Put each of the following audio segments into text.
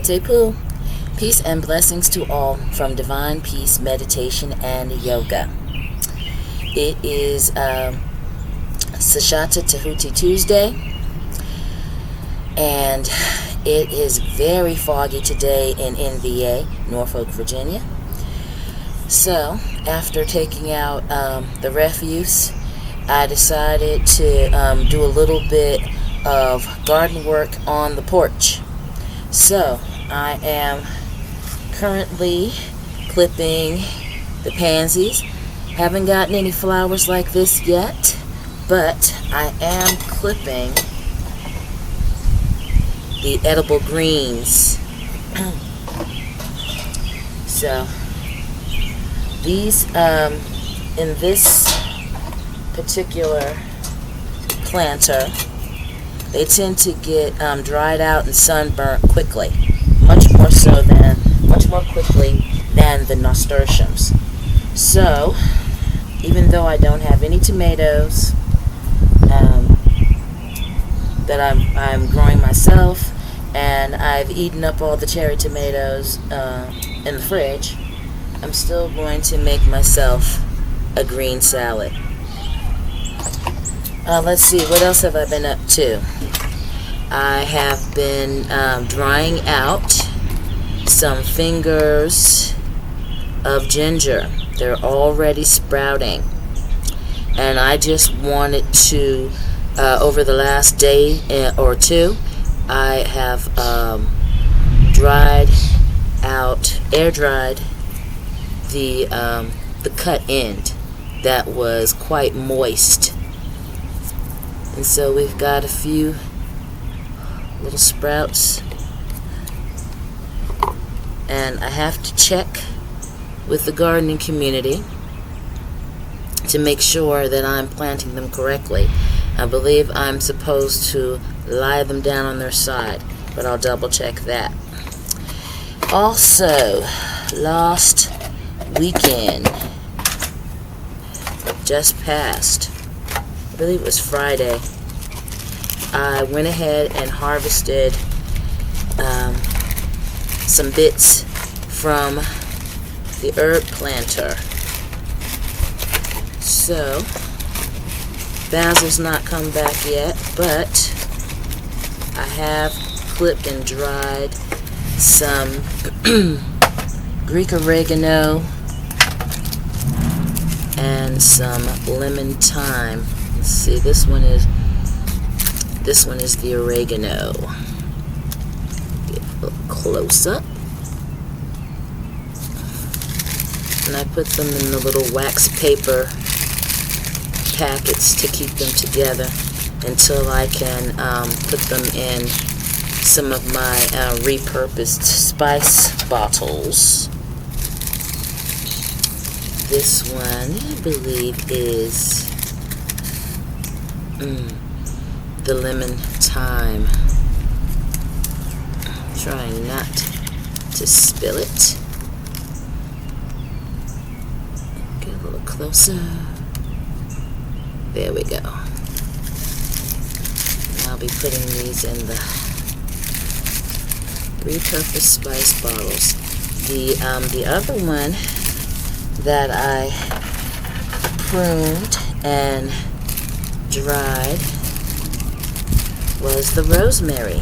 Poo. Peace and blessings to all from Divine Peace Meditation and Yoga. It is Sashata Tahuti Tuesday, and it is very foggy today in NVA, Norfolk, Virginia. So, after taking out the refuse, I decided to do a little bit of garden work on the porch. So, I am currently clipping the pansies. Haven't gotten any flowers like this yet, but I am clipping the edible greens. So, these, in this particular planter, they tend to get dried out and sunburnt quickly, much more quickly than the nasturtiums. So, even though I don't have any tomatoes that I'm growing myself, and I've eaten up all the cherry tomatoes in the fridge, I'm still going to make myself a green salad. Let's see, what else have I been up to? I have been drying out some fingers of ginger. They're already sprouting. And I just wanted to, over the last day or two, I have air dried the cut end that was quite moist. And so we've got a few little sprouts, and I have to check with the gardening community to make sure that I'm planting them correctly. I believe I'm supposed to lie them down on their side, but I'll double check that. Also, last weekend just passed, I believe it was Friday, I went ahead and harvested some bits from the herb planter. So, basil's not come back yet, but I have clipped and dried some Greek oregano and some lemon thyme. Let's see, this one is the oregano. Get a little close up. And I put them in the little wax paper packets to keep them together until I can put them in some of my repurposed spice bottles. This one, I believe, is the lemon thyme. Trying not to spill it. Get a little closer. There we go. And I'll be putting these in the repurposed spice bottles. The other one that I pruned and dried was the rosemary.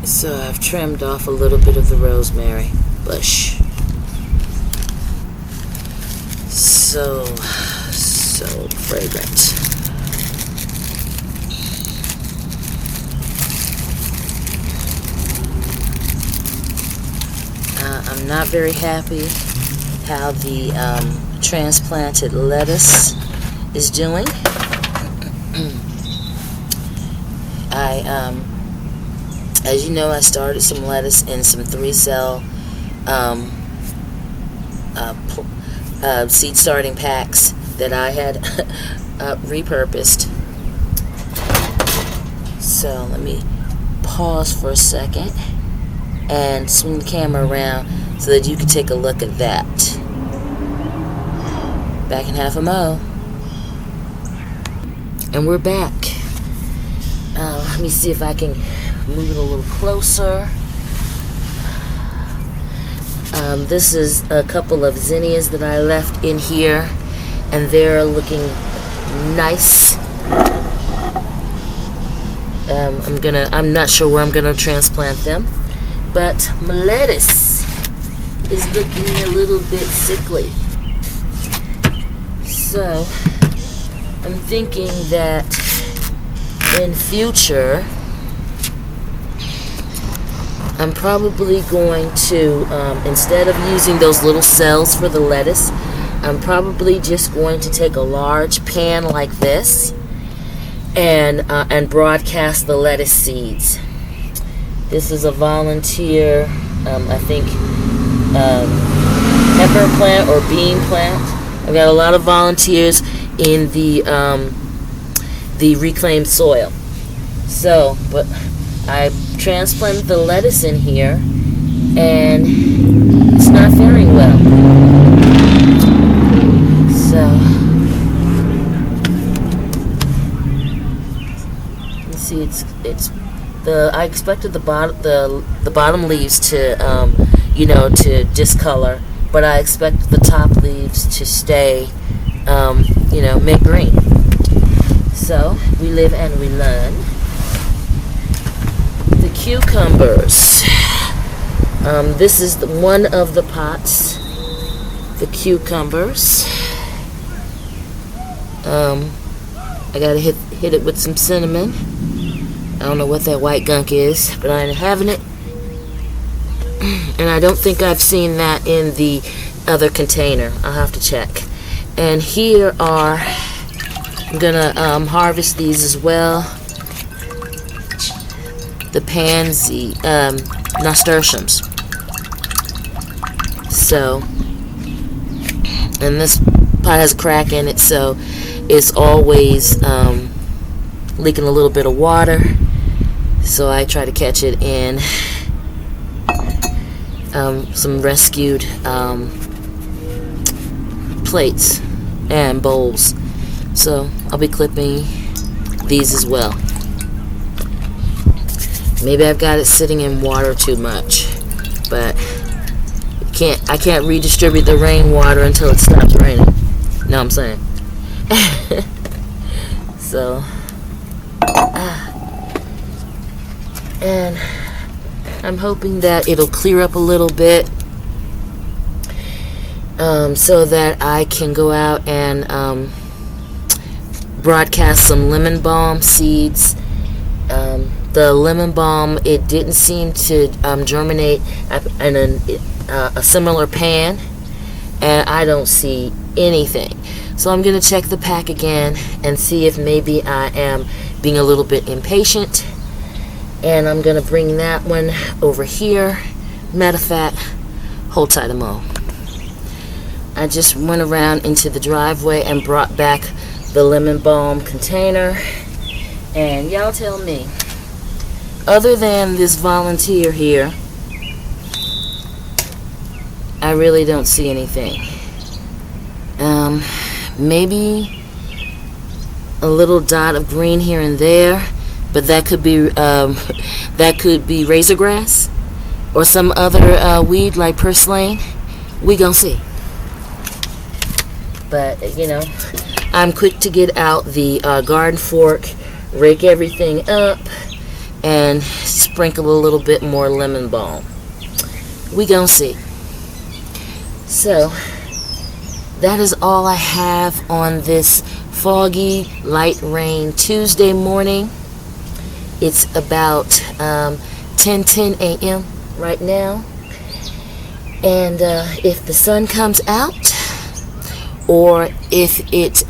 So I've trimmed off a little bit of the rosemary bush. So fragrant. I'm not very happy how the transplanted lettuce is doing. As you know, I started some lettuce in some 3-cell seed starting packs that I had repurposed. So let me pause for a second and swing the camera around so that you can take a look at that. back in half a mo. And we're back. Let me see if I can move it a little closer. This is a couple of zinnias that I left in here, and they're looking nice. I'm not sure where I'm gonna transplant them, but my lettuce is looking a little bit sickly. So I'm thinking that in future I'm probably going to, instead of using those little cells for the lettuce, I'm probably just going to take a large pan like this and broadcast the lettuce seeds. This is a volunteer, I think, pepper plant or bean plant. I've got a lot of volunteers in the reclaimed soil. So, but I transplanted the lettuce in here, and it's not faring well. So, you see, I expected the bottom leaves to to discolor, but I expect the top leaves to stay mint green. So we live and we learn. The cucumbers. This is one of the pots. The cucumbers. I gotta hit it with some cinnamon. I don't know what that white gunk is, but I ain't having it. And I don't think I've seen that in the other container. I'll have to check. And here are, I'm gonna harvest these as well. The pansy, nasturtiums. So, and this pot has a crack in it, so it's always leaking a little bit of water. So I try to catch it in some rescued plates and bowls. So I'll be clipping these as well. Maybe I've got it sitting in water too much, but I can't redistribute the rainwater until it stops raining. Know what I'm saying? So, and I'm hoping that it'll clear up a little bit, so that I can go out and broadcast some lemon balm seeds. The lemon balm, it didn't seem to germinate in a similar pan, and I don't see anything. So I'm going to check the pack again and see if maybe I am being a little bit impatient. And I'm going to bring that one over here. Matter of fact, hold tight a mo. I just went around into the driveway and brought back the lemon balm container. And y'all tell me, other than this volunteer here, I really don't see anything. Maybe a little dot of green here and there, but that could be razor grass or some other weed like purslane. We gonna see. But I'm quick to get out the garden fork, rake everything up, and sprinkle a little bit more lemon balm. We gonna see. So that is all I have on this foggy, light rain Tuesday morning. It's about 10:10 a.m. right now. And if the sun comes out, or if it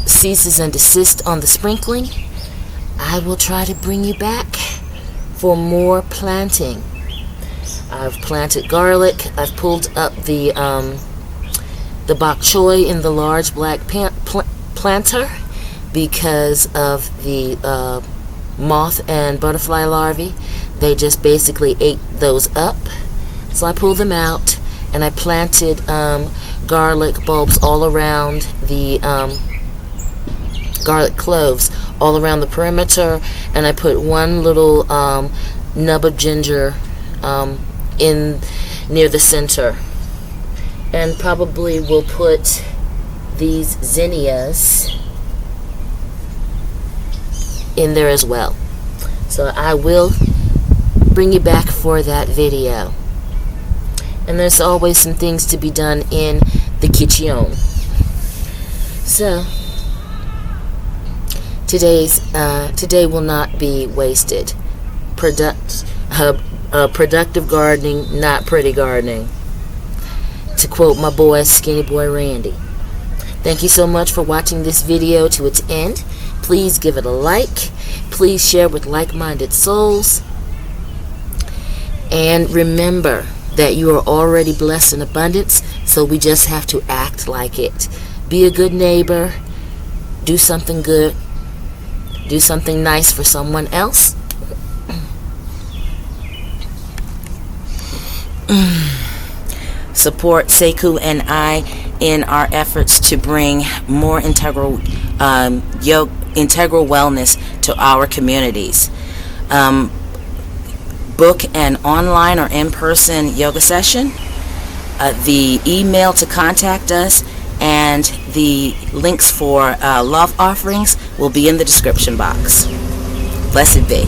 ceases and desists on the sprinkling, I will try to bring you back for more planting. I've planted garlic. I've pulled up the bok choy in the large black planter because of the moth and butterfly larvae. They just basically ate those up. So I pulled them out and I planted garlic bulbs all around the garlic cloves all around the perimeter, and I put one little nub of ginger in near the center, and probably will put these zinnias in there as well. So I will bring you back for that video. And there's always some things to be done in the kitchen. So today will not be wasted. Productive gardening, not pretty gardening, to quote my boy Skinny Boy Randy. Thank you so much for watching this video to its end. Please give it a like. Please share with like-minded souls. And remember that you are already blessed in abundance, so we just have to act like it. Be a good neighbor. Do something good. Do something nice for someone else. Support Sekou and I in our efforts to bring more integral wellness to our communities. Book an online or in-person yoga session. The email to contact us and the links for love offerings will be in the description box. Blessed be.